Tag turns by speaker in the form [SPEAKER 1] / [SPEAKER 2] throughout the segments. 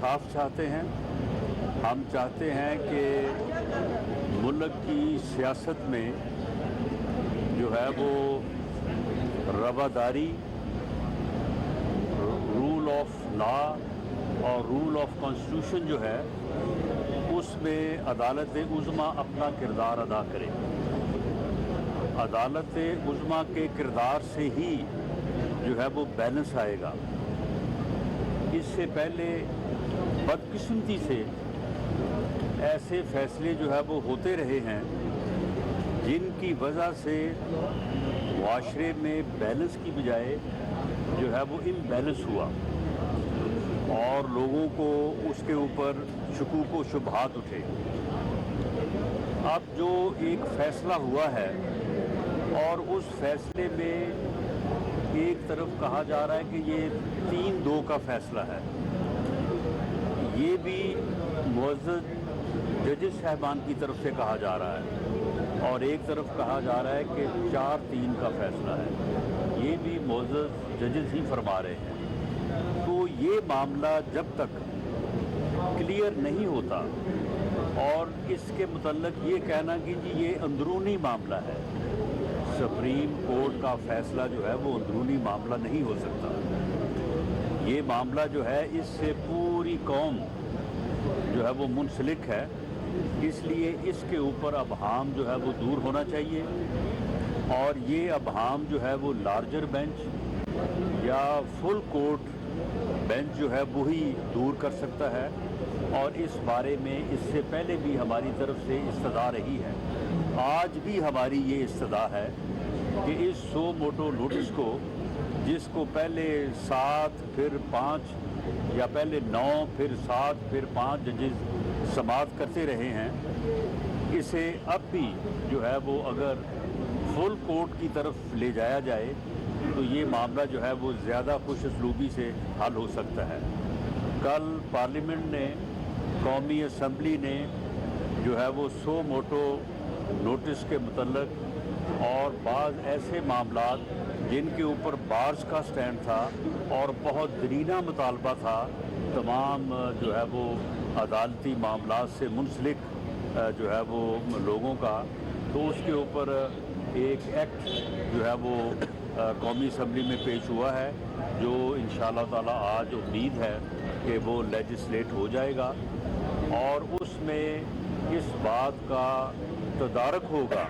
[SPEAKER 1] इंसाफ चाहते हैं। हम चाहते हैं कि मुल्क की सियासत में जो है वो रवादारी, रूल ऑफ लॉ और रूल ऑफ कॉन्स्टिट्यूशन जो है उसमें अदालत उज़्मा अपना किरदार अदा करे। अदालत उज़्मा के किरदार से ही जो है वो बैलेंस आएगा। इससे पहले बदकिस्मती से ऐसे फैसले जो है वो होते रहे हैं जिनकी वजह से मुआशरे में बैलेंस की बजाय जो है वो इम्बैलेंस हुआ और लोगों को उसके ऊपर शुकूक व शुबहात उठे। अब जो एक फ़ैसला हुआ है और उस फैसले में एक तरफ कहा जा रहा है कि ये 3-2 का फ़ैसला है, ये भी मुअज़्ज़ज़ जजेस साहबान की तरफ से कहा जा रहा है और एक तरफ कहा जा रहा है कि 4-3 का फ़ैसला है, ये भी मुअज़्ज़ज़ जजेस ही फरमा रहे हैं। तो ये मामला जब तक क्लियर नहीं होता और इसके मुतल्लक ये कहना कि जी ये अंदरूनी मामला है, सुप्रीम कोर्ट का फ़ैसला जो है वो अंदरूनी मामला नहीं हो सकता। ये मामला जो है इससे पूरी कौम जो है वो मुंसलिक है, इसलिए इसके ऊपर अबहाम जो है वो दूर होना चाहिए और ये अबहाम जो है वो लार्जर बेंच या फुल कोर्ट बेंच जो है वही दूर कर सकता है। और इस बारे में इससे पहले भी हमारी तरफ से इस्तदा रही है, आज भी हमारी ये इस्तदा है कि इस सो मोटो नोटिस को, जिसको पहले 7 फिर 5 या पहले 9 फिर 7 फिर 5 जजेस समाअत करते रहे हैं, इसे अब भी जो है वो अगर फुल कोर्ट की तरफ ले जाया जाए तो ये मामला जो है वो ज़्यादा खुश उसलूबी से हल हो सकता है। कल पार्लियामेंट ने, कौमी असम्बली ने जो है वो सो मोटो नोटिस के मुतल्लक और बाज़ ऐसे मामलात जिनके ऊपर बार्स का स्टैंड था और बहुत दरीना मुतालबा था तमाम जो है वो अदालती मामलात से मुंसलिक जो है वो लोगों का, तो उसके ऊपर एक एक्ट जो है वो कौमी असम्बली में पेश हुआ है जो इंशाअल्लाह ताला आज उम्मीद है कि वो लेजिस्लेट हो जाएगा और उसमें इस बात का तदारक होगा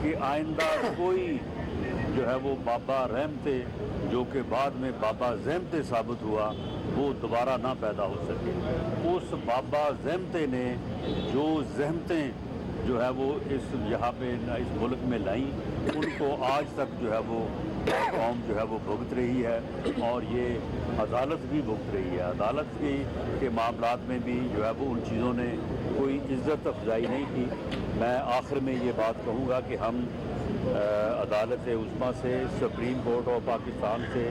[SPEAKER 1] कि आइंदा कोई जो है वो बाबा रहमते जो कि बाद में बाबा ज़हमते साबित हुआ वो दोबारा ना पैदा हो सके। उस बाबा ज़हमते ने जो ज़हमतें जो है वो इस यहाँ पे इस मुल्क में लाई, उनको आज तक जो है वो कौम जो है वो भुगत रही है और ये अदालत भी भुगत रही है। अदालत के मामलात में भी जो है वो उन चीज़ों ने कोई इज़्ज़त अफजाई नहीं की। मैं आखिर में ये बात कहूँगा कि हम अदालत उज़्मा से, सुप्रीम कोर्ट ऑफ पाकिस्तान से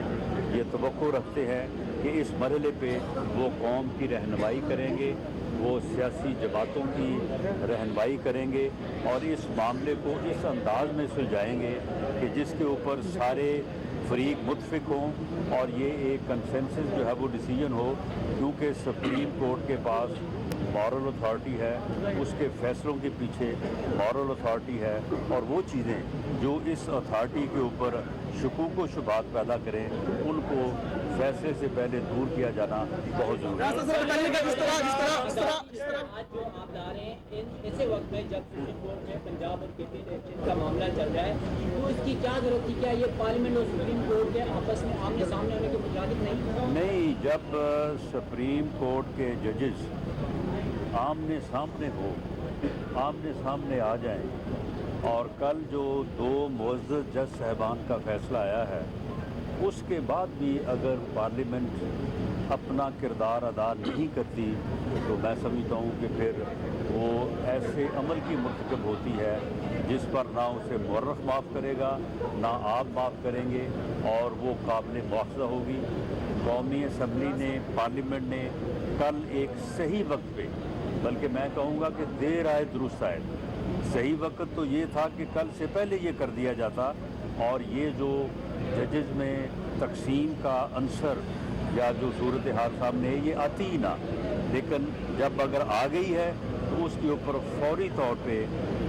[SPEAKER 1] ये तवक्को रखते हैं कि इस मरहले पे वो कौम की रहनुमाई करेंगे, वो सियासी जमातों की रहनुमाई करेंगे और इस मामले को इस अंदाज में सुलझाएंगे कि जिसके ऊपर सारे फरीक मुत्फिक हों और ये एक कंसेंसस जो है वो डिसीजन हो, क्योंकि सुप्रीम कोर्ट के पास मॉरल अथॉरिटी है, उसके फैसलों के पीछे मॉरल अथॉरिटी है और वो चीज़ें जो इस अथॉरिटी के ऊपर शुकूक व शुबहात पैदा करें उनको फैसले से पहले दूर किया जाना बहुत ज़रूरी है।
[SPEAKER 2] आज जो आप ला रहे हैं ऐसे वक्त में जब सुप्रीम कोर्ट में पंजाब और केपी का मामला चल रहा है, तो इसकी क्या जरूरत थी? क्या ये पार्लियामेंट और सुप्रीम कोर्ट के आपस में आमने सामने होने के मुताबिक नहीं?
[SPEAKER 1] जब सुप्रीम कोर्ट के जजेस आमने सामने हो, आमने सामने आ जाएं और कल जो 2 मुअज़्ज़ज़ जज साहबान का फ़ैसला आया है उसके बाद भी अगर पार्लियामेंट अपना किरदार अदा नहीं करती तो मैं समझता हूँ कि फिर वो ऐसे अमल की मुर्तकब होती है जिस पर ना उसे मुअर्रख माफ़ करेगा ना आप माफ़ करेंगे और वो काबिल मुआख़ज़ा होगी। कौमी असम्बली ने, पार्लियामेंट ने कल एक सही वक्त पे, बल्कि मैं कहूँगा कि देर आए दुरुस्त आए, सही वक्त तो ये था कि कल से पहले ये कर दिया जाता और ये जो जजेस में तकसीम का अंसर या जो सूरत हाल सामने है ये आती ही ना, लेकिन जब अगर आ गई है तो उसके ऊपर फौरी तौर पे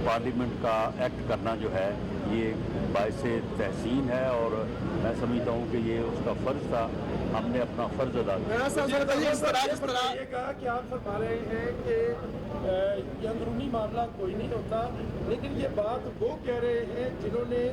[SPEAKER 1] पार्लियामेंट का एक्ट करना जो है ये बायस तहसीन है, और मैं समझता हूँ कि ये उसका फ़र्ज़ था, हमने अपना फ़र्ज़ अदा किया।
[SPEAKER 3] ये कहा कि आप फरमा रहे हैं कि ये अंदरूनी मामला कोई नहीं होता, लेकिन ये बात वो कह रहे हैं जिन्होंने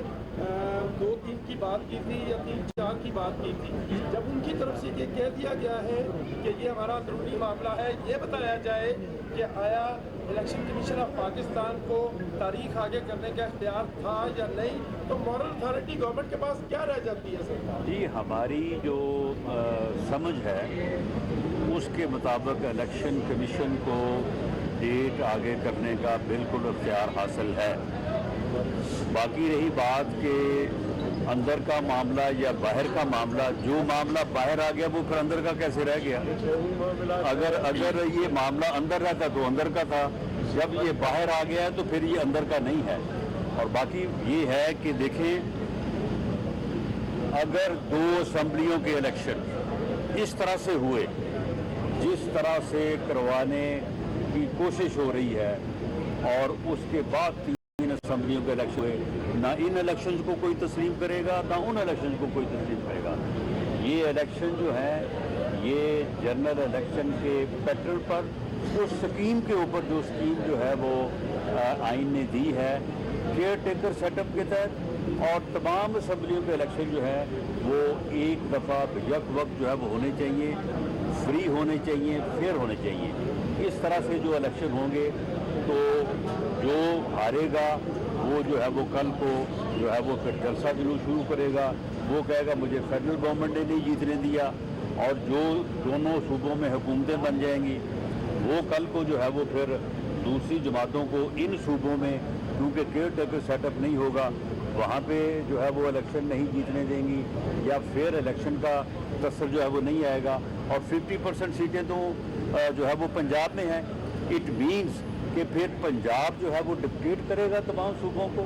[SPEAKER 3] 2-3 की बात की थी या 3-4 की बात की थी। जब उनकी तरफ से ये कह दिया गया है कि ये हमारा अंदरूनी मामला है, ये बताया जाए कि आया इलेक्शन कमीशन ऑफ पाकिस्तान को तारीख आगे करने का इख्तियार था या नहीं, तो मॉरल अथॉरिटी गवर्नमेंट के पास क्या रह जाती है सरकार?
[SPEAKER 1] जी, हमारी जो समझ है उसके मुताबिक इलेक्शन कमीशन को डेट आगे करने का बिल्कुल इख्तियार हासिल है। बाकी रही बात के अंदर का मामला या बाहर का मामला, जो मामला बाहर आ गया वो फिर अंदर का कैसे रह गया? अगर ये मामला अंदर रहता तो अंदर का था, जब ये बाहर आ गया है तो फिर ये अंदर का नहीं है। और बाकी ये है कि देखें, अगर 2 असम्बलियों के इलेक्शन इस तरह से हुए जिस तरह से करवाने की कोशिश हो रही है, और उसके बाद 3 असम्बलियों के इलेक्शन हुए, ना इन इलेक्शंस को कोई तस्लीम करेगा ना उन इलेक्शंस को कोई तस्लीम करेगा। ये इलेक्शन जो है ये जनरल इलेक्शन के पैटर्न पर उस स्कीम के ऊपर जो स्कीम जो है वो आइन ने दी है केयर टेकर सेटअप के तहत, और तमाम असम्बलियों के इलेक्शन जो है वो एक दफ़ा यक वक्त जो है वो होने चाहिए, फ्री होने चाहिए, फेयर होने चाहिए। इस तरह से जो इलेक्शन होंगे तो जो हारेगा वो जो है वो कल को जो है वो फिर जलसा जुलूस शुरू करेगा, वो कहेगा मुझे फेडरल गवर्नमेंट ने नहीं जीतने दिया, और जो दोनों सूबों में हुकूमतें बन जाएंगी वो कल को जो है वो फिर दूसरी जमातों को इन सूबों में, क्योंकि केयर टेकर सेटअप नहीं होगा, वहाँ पे जो है वो इलेक्शन नहीं जीतने देंगी, या फेयर इलेक्शन का तसर जो है वो नहीं आएगा। और 50% सीटें तो जो है वो पंजाब में हैं। इट मीन्स कि फिर पंजाब जो है वो डिक्टेट करेगा तमाम सूबों को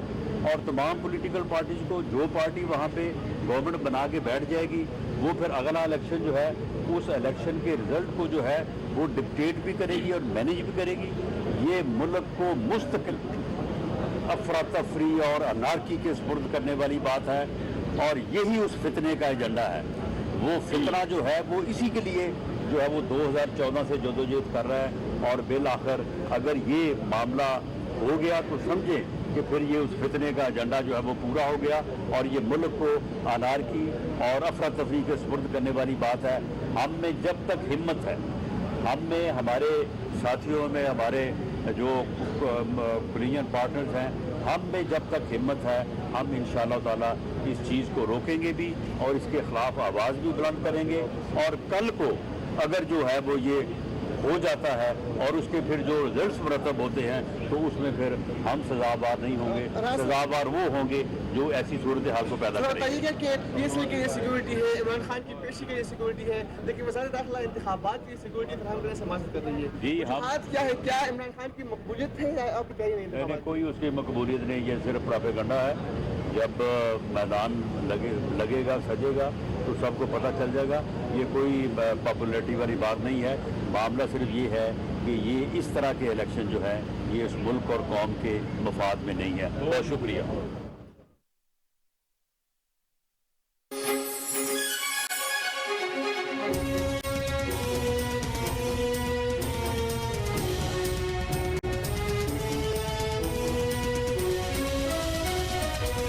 [SPEAKER 1] और तमाम पॉलिटिकल पार्टीज को। जो पार्टी वहाँ पे गवर्नमेंट बना के बैठ जाएगी वो फिर अगला इलेक्शन जो है उस इलेक्शन के रिजल्ट को जो है वो डिक्टेट भी करेगी और मैनेज भी करेगी। ये मुल्क को मुस्तकिल अफरा तफरी और अनारकी के स्पुर्द करने वाली बात है, और यही उस फितने का एजेंडा है। वो फितना जो है वो इसी के लिए जो है वो 2014 से जदोजहद कर रहा है, और बिल आखिर अगर ये मामला हो गया तो समझें कि फिर ये उस फितने का एजेंडा जो है वो पूरा हो गया, और ये मुल्क को अनारकी और अफरा तफरी के स्पुर्द करने वाली बात है। हम में जब तक हिम्मत है, हम में, हमारे साथियों में, हमारे जो कोलिशन पार्टनर्स हैं, हम में जब तक हिम्मत है, हम इंशाअल्लाह ताला इस चीज़ को रोकेंगे भी और इसके खिलाफ आवाज़ भी बुलंद करेंगे। और कल को अगर जो है वो ये हो जाता है और उसके फिर जो रिजल्ट्स मरतब होते हैं तो उसमें फिर हम सजावार नहीं होंगे, सजावार वो होंगे जो ऐसी सूरत हाल को पैदा करेंगे।
[SPEAKER 4] बताइएगा कि पीएसएल की ये सिक्योरिटी है, इमरान खान की पेशी की ये सिक्योरिटी है, लेकिन वज़ारत दाखिला इंतखाबात की सिक्योरिटी फराहम करने से समाप्त कर रही है।
[SPEAKER 1] जी, हम
[SPEAKER 4] क्या है, क्या इमरान खान की मकबूलियत है या आप कहीं नहीं?
[SPEAKER 1] कोई उसकी मकबूलियत नहीं, ये सिर्फ प्रोपेगेंडा है। जब मैदान लगेगा, सजेगा तो सबको पता चल जाएगा। ये कोई पॉपुलैरिटी वाली बात नहीं है। मामला सिर्फ ये है कि ये इस तरह के इलेक्शन जो है ये इस मुल्क और कौम के मफाद में नहीं है। बहुत शुक्रिया।